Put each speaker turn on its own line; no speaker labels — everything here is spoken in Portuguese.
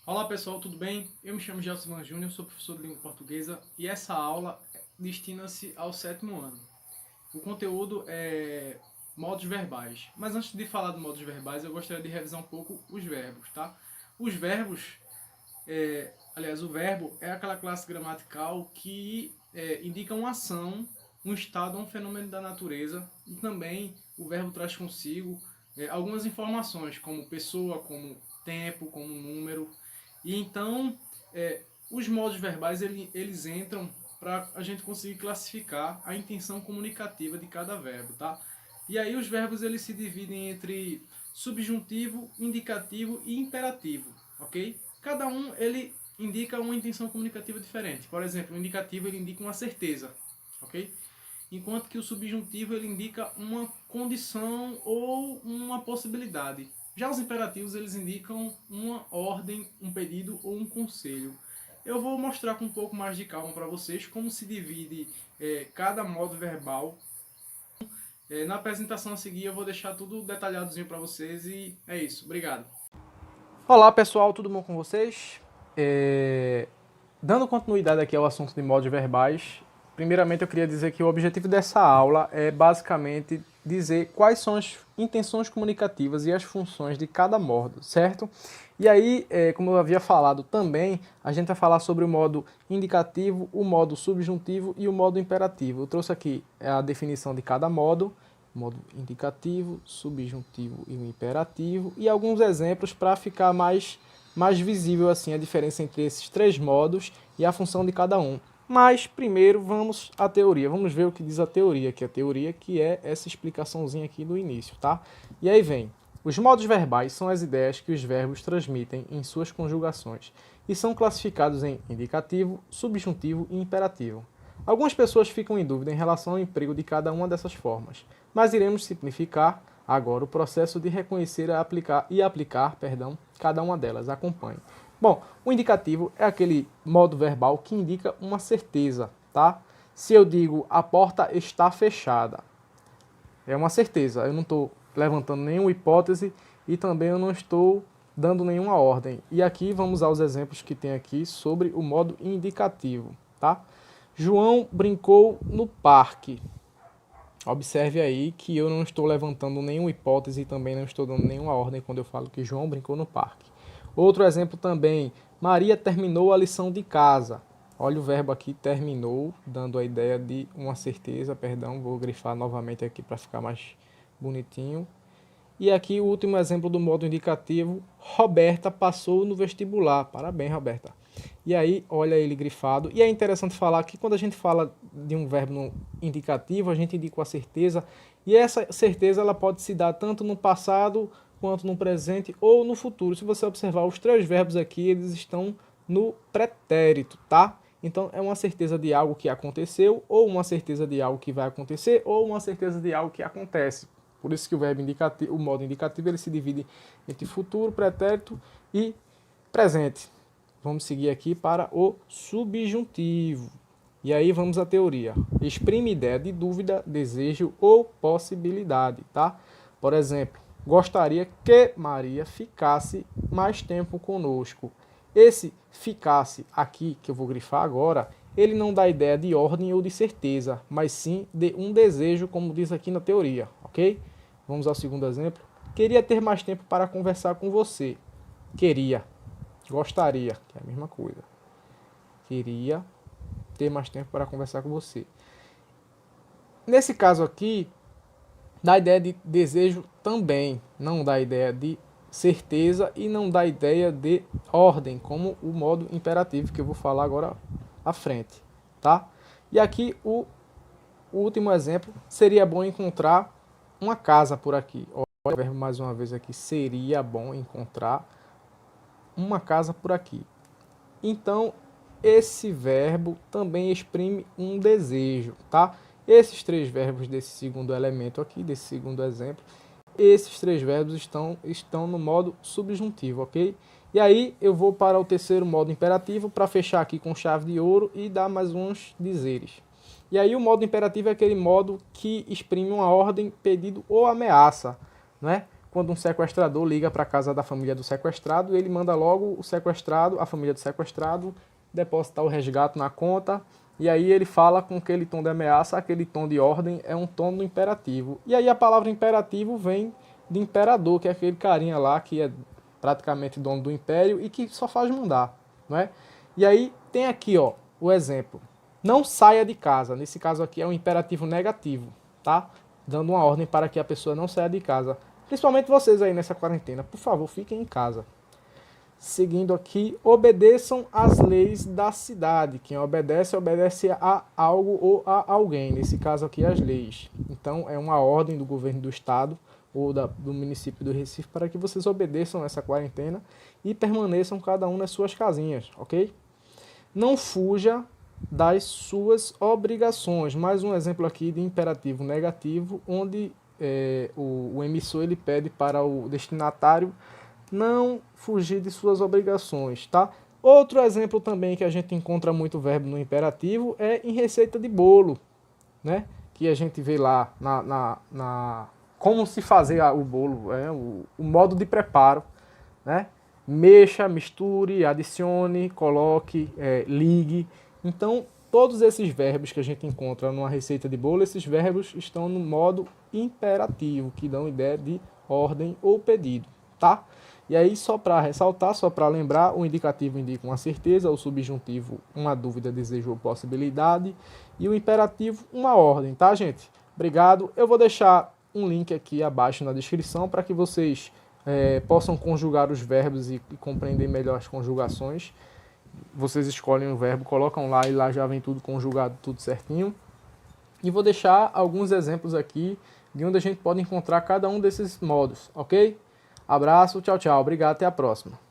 Olá pessoal, tudo bem? Eu me chamo Gelson Júnior, sou professor de língua portuguesa e essa aula destina-se ao sétimo ano. O conteúdo é modos verbais, mas antes de falar de modos verbais eu gostaria de revisar um pouco os verbos, tá? Os verbos, aliás, o verbo é aquela classe gramatical que indica uma ação, um estado ou um fenômeno da natureza e também o verbo traz consigo algumas informações como pessoa, como tempo, como número. E então, os modos verbais eles entram para a gente conseguir classificar a intenção comunicativa de cada verbo, tá? E aí os verbos eles se dividem entre subjuntivo, indicativo e imperativo, ok? Cada um ele indica uma intenção comunicativa diferente. Por exemplo, o indicativo ele indica uma certeza, ok? Enquanto que o subjuntivo ele indica uma condição ou uma possibilidade. Já os imperativos eles indicam uma ordem, um pedido ou um conselho. Eu vou mostrar com um pouco mais de calma para vocês como se divide cada modo verbal. Na apresentação a seguir eu vou deixar tudo detalhadozinho para vocês e é isso. Obrigado.
Olá pessoal, tudo bom com vocês? Dando continuidade aqui ao assunto de modos verbais, primeiramente eu queria dizer que o objetivo dessa aula é basicamente dizer quais são as intenções comunicativas e as funções de cada modo, certo? E aí, como eu havia falado também, a gente vai falar sobre o modo indicativo, o modo subjuntivo e o modo imperativo. Eu trouxe aqui a definição de cada modo indicativo, subjuntivo e o imperativo, e alguns exemplos para ficar mais visível assim a diferença entre esses três modos e a função de cada um. Mas primeiro vamos à teoria, vamos ver o que diz a teoria, que é essa explicaçãozinha aqui do início, tá? E aí vem, os modos verbais são as ideias que os verbos transmitem em suas conjugações e são classificados em indicativo, subjuntivo e imperativo. Algumas pessoas ficam em dúvida em relação ao emprego de cada uma dessas formas, mas iremos simplificar agora o processo de reconhecer e aplicar cada uma delas. Acompanhe. Bom, o indicativo é aquele modo verbal que indica uma certeza, tá? Se eu digo a porta está fechada, é uma certeza. Eu não estou levantando nenhuma hipótese e também eu não estou dando nenhuma ordem. E aqui vamos aos exemplos que tem aqui sobre o modo indicativo, tá? João brincou no parque. Observe aí que eu não estou levantando nenhuma hipótese e também não estou dando nenhuma ordem quando eu falo que João brincou no parque. Outro exemplo também, Maria terminou a lição de casa. Olha o verbo aqui, terminou, dando a ideia de uma certeza, perdão, vou grifar novamente aqui para ficar mais bonitinho. E aqui o último exemplo do modo indicativo, Roberta passou no vestibular. Parabéns, Roberta. E aí, olha ele grifado. E é interessante falar que quando a gente fala de um verbo no indicativo, a gente indica a certeza. E essa certeza ela pode se dar tanto no passado, quanto no presente ou no futuro. Se você observar os três verbos aqui, eles estão no pretérito, tá? Então, é uma certeza de algo que aconteceu, ou uma certeza de algo que vai acontecer, ou uma certeza de algo que acontece. Por isso que o verbo indicativo, o modo indicativo, ele se divide entre futuro, pretérito e presente. Vamos seguir aqui para o subjuntivo. E aí vamos à teoria. Exprime ideia de dúvida, desejo ou possibilidade, tá? Por exemplo, gostaria que Maria ficasse mais tempo conosco. Esse ficasse aqui, que eu vou grifar agora, ele não dá ideia de ordem ou de certeza, mas sim de um desejo, como diz aqui na teoria, ok? Vamos ao segundo exemplo. Queria ter mais tempo para conversar com você. Queria. Gostaria, que é a mesma coisa. Queria ter mais tempo para conversar com você. Nesse caso aqui, dá ideia de desejo também, não dá ideia de certeza e não dá ideia de ordem, como o modo imperativo que eu vou falar agora à frente, tá? E aqui o último exemplo, seria bom encontrar uma casa por aqui. Olha o verbo mais uma vez aqui, seria bom encontrar uma casa por aqui. Então, esse verbo também exprime um desejo, tá? Esses três verbos desse segundo elemento aqui, desse segundo exemplo, esses três verbos estão no modo subjuntivo, ok? E aí eu vou para o terceiro modo imperativo para fechar aqui com chave de ouro e dar mais uns dizeres. E aí o modo imperativo é aquele modo que exprime uma ordem, pedido ou ameaça, não é? quando um sequestrador liga para a casa da família do sequestrado, ele manda logo o sequestrado, a família do sequestrado, depositar o resgate na conta, e aí ele fala com aquele tom de ameaça, aquele tom de ordem é um tom do imperativo. E aí a palavra imperativo vem de imperador, que é aquele carinha lá que é praticamente dono do império e que só faz mandar, não é? E aí tem aqui, ó, o exemplo. Não saia de casa. Nesse caso aqui é um imperativo negativo, tá? Dando uma ordem para que a pessoa não saia de casa. Principalmente vocês aí nessa quarentena. Por favor, fiquem em casa. Seguindo aqui, obedeçam às leis da cidade. Quem obedece, obedece a algo ou a alguém. Nesse caso aqui, as leis. Então, é uma ordem do governo do estado ou do município do Recife para que vocês obedeçam essa quarentena e permaneçam cada um nas suas casinhas, ok? Não fuja das suas obrigações. Mais um exemplo aqui de imperativo negativo, onde o emissor ele pede para o destinatário não fugir de suas obrigações, tá? Outro exemplo também que a gente encontra muito verbo no imperativo é em receita de bolo, né? Que a gente vê lá como se fazer o bolo, o modo de preparo, né? Mexa, misture, adicione, coloque, ligue. Então, todos esses verbos que a gente encontra numa receita de bolo, esses verbos estão no modo imperativo, que dão ideia de ordem ou pedido, tá? E aí, só para ressaltar, só para lembrar, o indicativo indica uma certeza, o subjuntivo uma dúvida, desejo ou possibilidade, e o imperativo uma ordem, tá, gente? Obrigado. Eu vou deixar um link aqui abaixo na descrição para que vocês possam conjugar os verbos e compreender melhor as conjugações. Vocês escolhem o verbo, colocam lá e lá já vem tudo conjugado, tudo certinho. E vou deixar alguns exemplos aqui de onde a gente pode encontrar cada um desses modos, ok? Abraço, tchau, tchau. Obrigado, até a próxima.